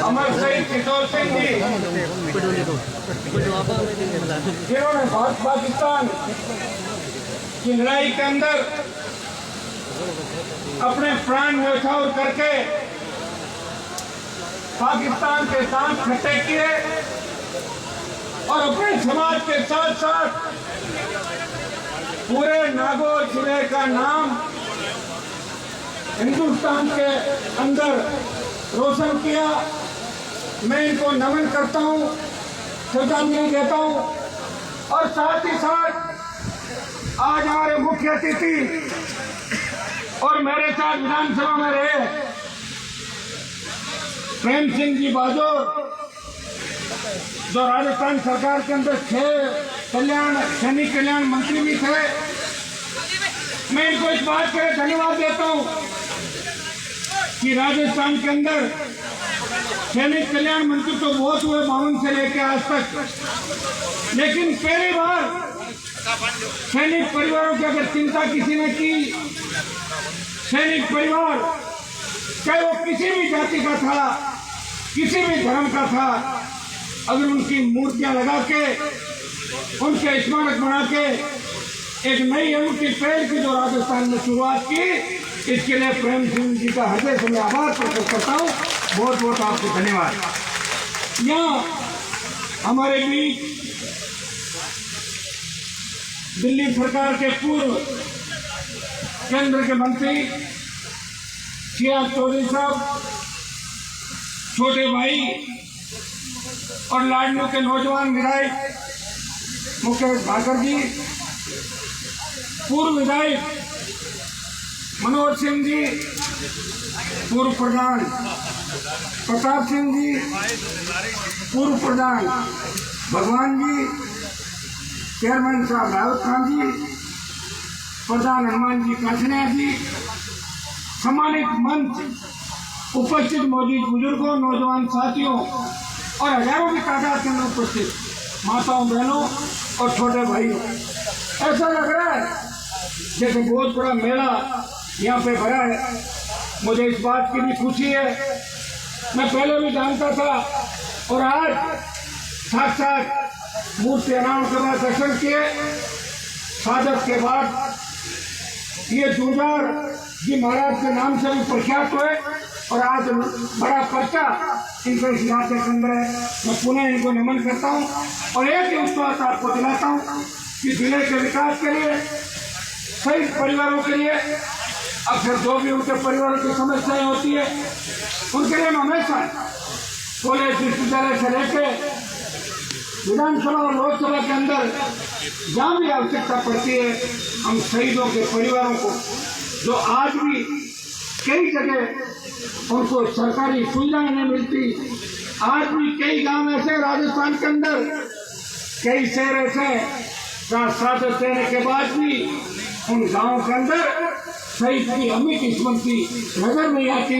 अमर शहीद किशोर सिंह जी, जिन्होंने भारत पाकिस्तान की लड़ाई के अंदर अपने प्राण न्यौछावर करके पाकिस्तान के साथ खट्टे किए और अपने समाज के साथ साथ पूरे नागौर जिले का नाम हिंदुस्तान के अंदर रोशन किया। मैं इनको नमन करता हूँ, श्रद्धांजलि देता हूँ। और साथ ही साथ आज हमारे मुख्य अतिथि और मेरे साथ विधानसभा में रहे प्रेम सिंह जी बाजोर, जो राजस्थान सरकार के अंदर 6 सैनिक कल्याण मंत्री भी थे। मैं इनको इस बात के लिए धन्यवाद देता हूँ कि राजस्थान के अंदर सैनिक कल्याण मंत्री तो बहुत हुए 52 से लेकर आज तक, लेकिन पहली बार सैनिक परिवारों की अगर चिंता किसी ने की, सैनिक परिवार चाहे वो किसी भी जाति का था, किसी भी धर्म का था, अगर उनकी मूर्तियां लगा के उनके स्मारक बना के एक नई अनूठी पहल की जो राजस्थान में शुरुआत की, इसके लिए प्रेम सिंह जी का हृदय से मैं आभार प्रकट करता हूँ। बहुत बहुत आपको धन्यवाद। यहाँ हमारे बीच दिल्ली सरकार के पूर्व केंद्र के मंत्री सियाज चौधरी साहब, छोटे भाई और लाडनू के नौजवान विधायक मुकेश भाकर जी, पूर्व विधायक मनोज सिंह जी, पूर्व प्रधान प्रताप सिंह जी, पूर्व प्रधान भगवान जी, चेयरमैन साहब रावत खान जी, प्रधान हनुमान जी काछनिया जी, सम्मानित मंच, उपस्थित मौजूद बुजुर्गों, नौजवान साथियों और हजारों की तादाद के अंदर उपस्थित माताओं, बहनों और छोटे भाइयों, ऐसा लग रहा है जैसे बहुत बड़ा मेला यहाँ पे भरा है। मुझे इस बात की भी खुशी है, मैं पहले भी जानता था और आज साक्षात मूर्ति अनावरण के बाद दर्शन किए, साधक के बाद ये जूझार जी महाराज के नाम से भी प्रख्यात हुए और आज बड़ा पर्चा इनके इस इलाके के अंदर है। मैं पुनः इनको नमन करता हूँ और एक ही विश्वास आपको दिलाता हूँ कि जिले के विकास के लिए, शहीद परिवारों के लिए, अक्सर जो भी उनके परिवारों की समस्याएं होती है उनके लिए हम हमेशा कॉलेज विश्वविद्यालय से लेकर विधानसभा और लोकसभा के अंदर जहाँ भी आवश्यकता पड़ती है, हम शहीदों के परिवारों को जो आज भी कई जगह उनको सरकारी सुविधाएं नहीं मिलती, आज भी कई गांव ऐसे राजस्थान के अंदर, कई शहर ऐसे जहाँ साधक देने के बाद भी उन गांवों के अंदर शहीद की अमिट स्मृति नजर नहीं आती।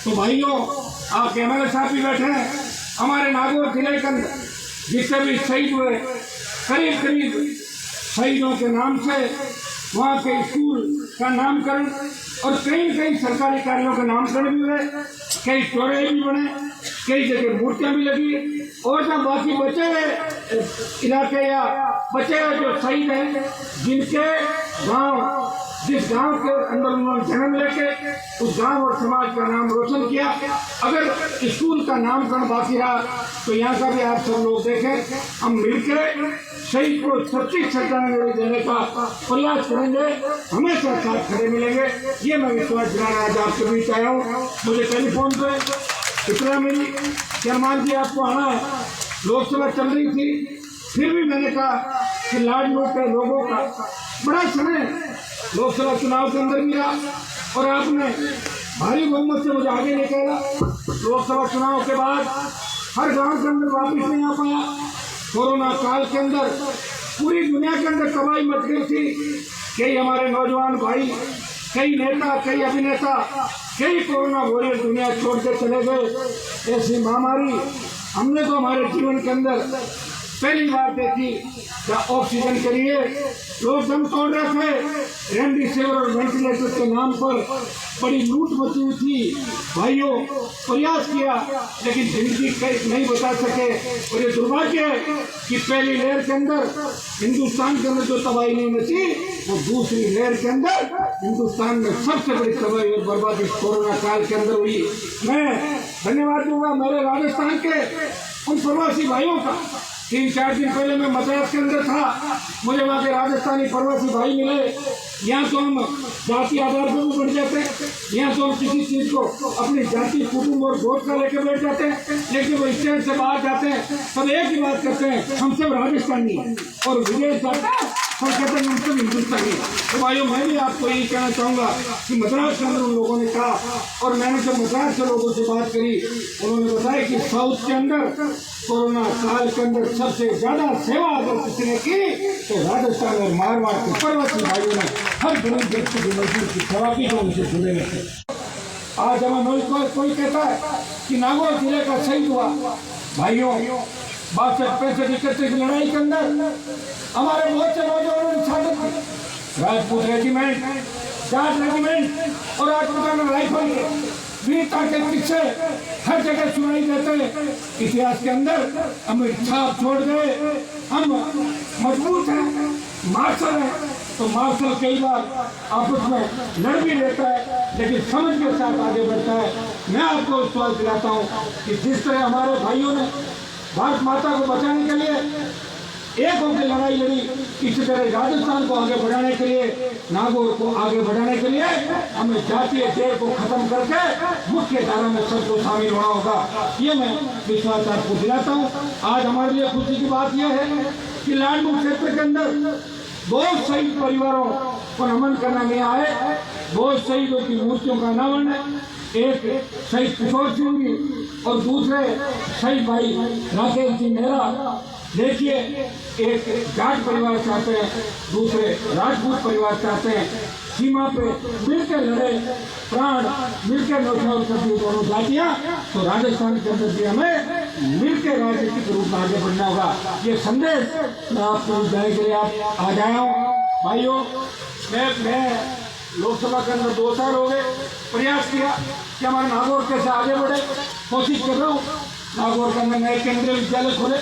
तो भाइयों, आप एमएलए साहब भी बैठे हैं, हमारे नागौर जिले के अंदर जितने भी शहीद हुए, करीब करीब शहीदों के नाम से वहाँ के स्कूल का नामकरण और कई सरकारी कार्यों का नामकरण भी हुए, कई चौराहे भी बने, कई जगह मूर्तियां भी लगी और जब बाकी बचे हुए इलाके या बचे हुए जो शहीद हैं, जिनके गांव, जिस गांव के अंदर उन्होंने जन्म लेके उस गांव और समाज का नाम रोशन किया, अगर स्कूल का नामकरण बाकी रहा तो यहाँ का भी आप सब लोग देखें, हम मिलकर शहीद को सच्ची श्रद्धांजलि देने का प्रयास करेंगे, हमेशा साथ खड़े मिलेंगे। ये मैं विश्वास दिलाना आज आपके बीच आया हूँ। मुझे टेलीफोन पे इतना मिली कि हनुमान जी आपको आना है, लोकसभा चल रही थी, फिर भी मैंने कहा कि लाडनू के लोगों का बड़ा समय लोकसभा चुनाव के अंदर भी रहा और आपने भारी बहुमत से मुझे आगे निकाला। लोकसभा चुनाव के बाद हर गांव के अंदर वापिस नहीं आ पाया। कोरोना काल के अंदर पूरी दुनिया के अंदर तबाही मच गई थी। कई हमारे नौजवान भाई, कई नेता, कई अभिनेता, कई कोरोना वॉरियर दुनिया छोड़ के चले गए। ऐसी महामारी हमने तो हमारे जीवन के अंदर पहली बार देखी ऑक्सीजन के लिए लोग दम तोड़ रहे थे। रेमडेसिविर और वेंटिलेटर के नाम पर बड़ी लूट मची हुई थी। भाइयों, प्रयास किया लेकिन जिंदगी नहीं बचा सके। और ये दुर्भाग्य है कि पहली लहर के अंदर हिंदुस्तान के अंदर जो तबाही नहीं मची, वो दूसरी लहर के अंदर हिंदुस्तान में सबसे बड़ी तबाही और बर्बादी कोरोना काल के अंदर हुई। मैं धन्यवाद दूंगा मेरे राजस्थान के उन प्रवासी भाइयों का। 3-4 दिन पहले मैं मद्रास के अंदर था, मुझे वहाँ के राजस्थानी प्रवासी भाई मिले। यहाँ तो हम जाति आधार पर भी बढ़ जाते हैं, यहाँ तो हम किसी चीज को अपनी जाति, कुटुंब और गोद का लेकर बैठ जाते हैं, लेकिन वो स्टेट से बाहर जाते हैं सब एक ही बात करते हैं, हम सब राजस्थानी हैं। और विदेश जाते हैं हम कहते हैं हम सब हिंदुस्तानी। तो भाइयों, मैं भी आपको यही कहना चाहूँगा कि मद्रास के अंदर उन लोगों ने कहा, और मैंने जब मद्रास के लोगों से बात करी, उन्होंने बताया कि साउथ के अंदर कोरोना काल के अंदर सबसे ज्यादा सेवा अगर किसी ने की तो राजस्थान और मारवाड़ के पर्वतीय भाइयों ने हर गरीब व्यक्ति की मजदूर की सेवा की, जो उनसे जुड़े थे। आज हमें कोई कहता है कि नागौर जिले का शहीद हुआ। भाइयों, 62-65 की लड़ाई के अंदर हमारे बहुत से नौजवानों ने शहादत दी। राजपूत रेजिमेंट, जाट रेजिमेंट और राजपूताना राइफल के वीरता के पीछे हर जगह सुनाई देते इतिहास के अंदर हमें छाप छोड़ गए। हम मजबूत हैं, मार्शल है, तो मार्शल कई बार आपस में लड़ भी लेता है लेकिन समझ के साथ आगे बढ़ता है। मैं आपको विश्वास दिलाता हूँ कि जिस तरह हमारे भाइयों ने भारत माता को बचाने के लिए एक होकर लड़ाई लड़ी, इसी तरह राजस्थान को आगे बढ़ाने के लिए, नागौर को आगे बढ़ाने के लिए हमें जातीय खेल को खत्म करके मुख्य धारा में सबको शामिल होना होगा। ये मैं विश्वास आपको दिलाता हूँ। आज हमारे लिए खुशी की बात यह है कि लाडनू क्षेत्र के अंदर बहुत शहीद परिवारों को नमन करना में आए, बहुत शहीदों की मूर्तियों का अनावरण है। एक शहीद किशोर सिंह जी और दूसरे शहीद भाई राकेश जी मेहरा। देखिए, एक जाट परिवार चाहते हैं, दूसरे राजपूत परिवार चाहते हैं, सीमा पे मिलकर लड़े, प्राण मिलकर न्यौछावर करती दोनों जातियां। तो राजस्थान के अंदर भी हमें मिलकर राजनीतिक रूप में आगे बढ़ना होगा। ये संदेश मैं आपको देने के लिए आज आया हूँ। भाइयों, मैं लोकसभा के अंदर 2 साल हो गए, प्रयास किया कि हमारे नागौर कैसे आगे बढ़े, कोशिश कर रहा हूँ। नागौर के अंदर नए केंद्रीय विद्यालय खोले,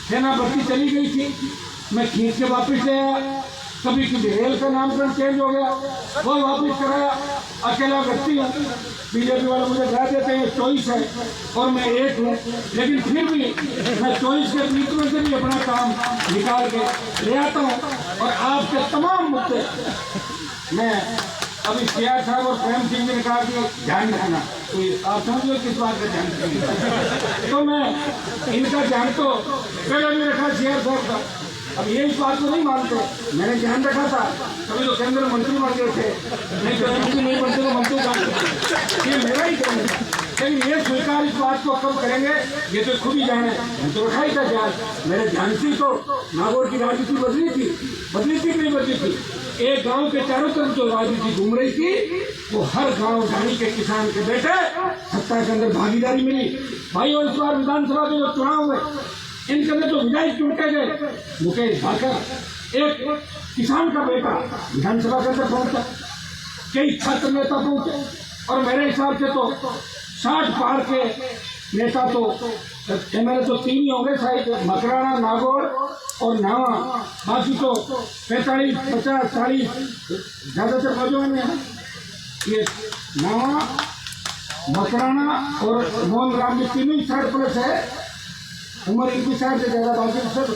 सेना भर्ती चली गई थी, मैं खींच के वापस ले आया। कभी किसी रेल का नामकरण चेंज हो गया, वो वापस कराया। अकेला व्यक्ति हूँ, बीजेपी वाले मुझे कह देते हैं चॉइस है और मैं एक हूँ, लेकिन फिर भी मैं चॉइस के बीच में से भी अपना काम निकाल के ले आता हूँ। और आपके तमाम मुद्दे मैं अभी सीआर साहब और प्रेम सिंह जी ने कहा कि ध्यान रखना, तो आप समझ लो किस बात का ध्यान रखेंगे। तो मैं इनका ध्यान तो पहले भी रखा सीआर साहब का, अब ये इस बात को नहीं मानते, मैंने ध्यान रखा था। कभी तो केंद्र मंत्री बन गए थे, नहीं तो एमपी नहीं बनते तो मंत्री बनते, ये मेरा ही काम है। लेकिन ये स्वीकार इस बात को कब करेंगे ये तो खुद ही जाने। मैं तो रखा ही था ध्यान, मेरे ध्यान से तो नागौर की राजनीति बदली थी कि नहीं बदली थी। एक गांव के चारों तरफ जो राजनीति घूम रही थी, वो हर गांव ढाणी के किसान के बेटे सत्ता के अंदर भागीदारी मिली। भाई, और इस बार विधानसभा के जो चुनाव हुए, इनके अंदर जो विधायक चुनके गए, मुकेश भाकर, एक किसान का बेटा विधानसभा के अंदर पहुंचा, कई छात्र नेता पहुंचे, और मेरे हिसाब से तो 60 पार के नेता तो एमएलए तो 3 ही होंगे शायद, मकराना, नागौर और नावा। बाकी तो 45, 50, 40 ज्यादातर नौजवान है। ये नावा, मकराना और मोहन राम, 3 60+ है, उम्र इनकी 60 से ज्यादा। बाकी सब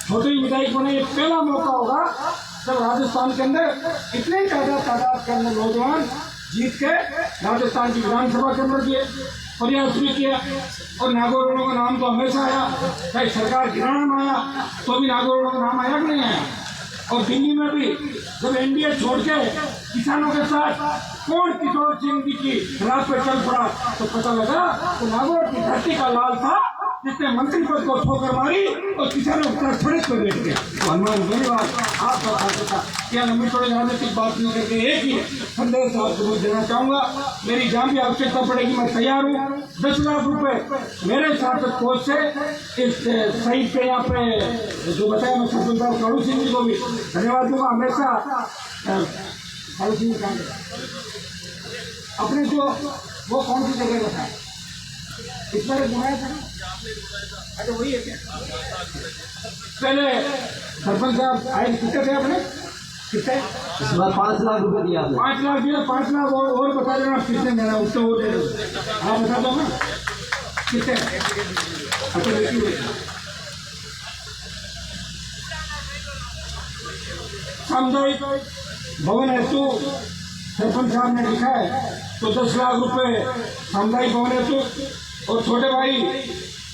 छोटे ही विधायक बने। ये पहला मौका होगा जब राजस्थान के अंदर इतने ज्यादा तादाद के अंदर नौजवान जीत के राजस्थान की विधानसभा के अंदर किए, प्रयास भी किया। और नागौर का नाम तो हमेशा आया, चाहे सरकार गिराना में आया तो भी नागौर का नाम आया कि नहीं आया। और दिल्ली में भी जब एनडीए छोड़ के किसानों के साथ कौन किशोर सिंह जी की राह पे चल पड़ा, तो पता लगा वो नागौर की धरती का लाल था जिसने मंत्री पद को ठोकर मारी और किसानों को सड़क पर बैठ गया। तो हनुमान धन्यवाद आपका था। क्या लंबी थोड़ी राजनीतिक बात नहीं करके एक ही संदेश आपको देना चाहूंगा। मेरी जहाँ भी आवश्यकता पड़ेगी मैं तैयार हूँ। 10 लाख रुपए मेरे सांसद कोष से इस शहीद पे यहाँ पे जो बताया मैं सरपंच साहब कालू सिंह जी को भी धन्यवाद दूंगा। हमेशा कालू सिंह अपने जो वो कौन सी जगह बताया इस बार घुमाया था। अच्छा वही है क्या? पहले सरपंच साहब आए कितने थे अपने कितने? इस बार 5 लाख रुपए दिया। 5 लाख दिया। 5 लाख और बता देना कितने देना उससे वो दे दो। हाँ बता दो ना कितने। अच्छा देखिए सामुदायिक भवन हेतु सरपंच साहब ने लिखा है तो 10 लाख रुपए सामुदायिक भवन हेतु। और छोटे भाई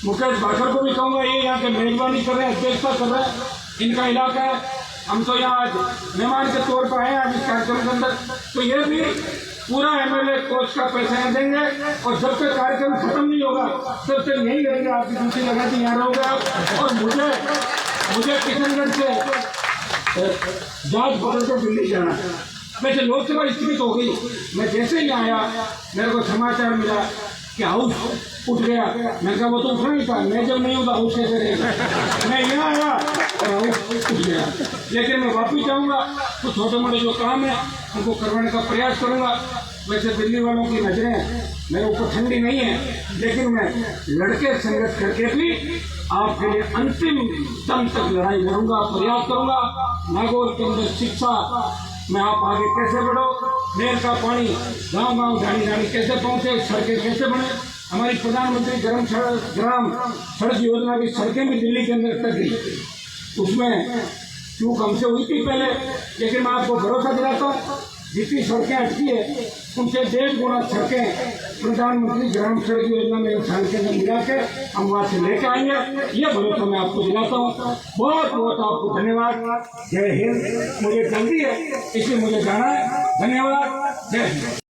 मुकेश भाकर को भी कहूँगा ये यहाँ के मेजबानी कर रहे हैं अध्यक्षता कर रहे हैं इनका इलाका है। हम तो यहाँ आज मेहमान के तौर पर आए आज इस कार्यक्रम के अंदर। तो ये भी पूरा MLA कोष का पैसा यहाँ देंगे और जब तक कार्यक्रम खत्म नहीं होगा तब तक यही रहेंगे। आपकी ड्यूटी लगा दी यहाँ रहोगे आप। और मुझे किशनगढ़ से जहाज पकड़ कर दिल्ली जाना है। वैसे लोकसभा स्थित हो गई। मैं जैसे ही आया मेरे को समाचार मिला कि हाउस उठ गया। मैंने कहा वो तो उठना ही था। मैं जब नहीं होता हाउस कैसे रहेगा। मैं यहाँ आया और हाउस उठ गया। लेकिन मैं वापिस जाऊँगा तो छोटे मोटे जो काम है उनको करवाने का प्रयास करूँगा। वैसे दिल्ली वालों की नजरें मेरे ऊपर ठंडी नहीं है लेकिन मैं लड़के संघर्ष करके भी आपके लिए अंतिम दम तक लड़ाई लड़ूंगा प्रयास करूँगा। नागौर के अंदर शिक्षा में आप आगे कैसे बढ़ो। नहर का पानी गांव गांव ढाणी ढाणी कैसे पहुंचे। सड़कें कैसे बने। हमारी प्रधानमंत्री ग्राम सड़क योजना की सड़कें भी दिल्ली के अंदर तक गई। उसमें चूक हमसे हुई थी पहले लेकिन मैं आपको भरोसा दिलाता हूँ जितनी सड़कें अटकी है उनसे 1.5 गुना सड़कें प्रधानमंत्री ग्राम सड़क योजना में इंसान के अंदर मिला के हम वहाँ से लेके आएंगे। ये भरोसा मैं आपको दिलाता हूँ। बहुत बहुत आपको धन्यवाद। जय हिंद। मुझे जल्दी है इसलिए मुझे जाना है। धन्यवाद। जय हिंद।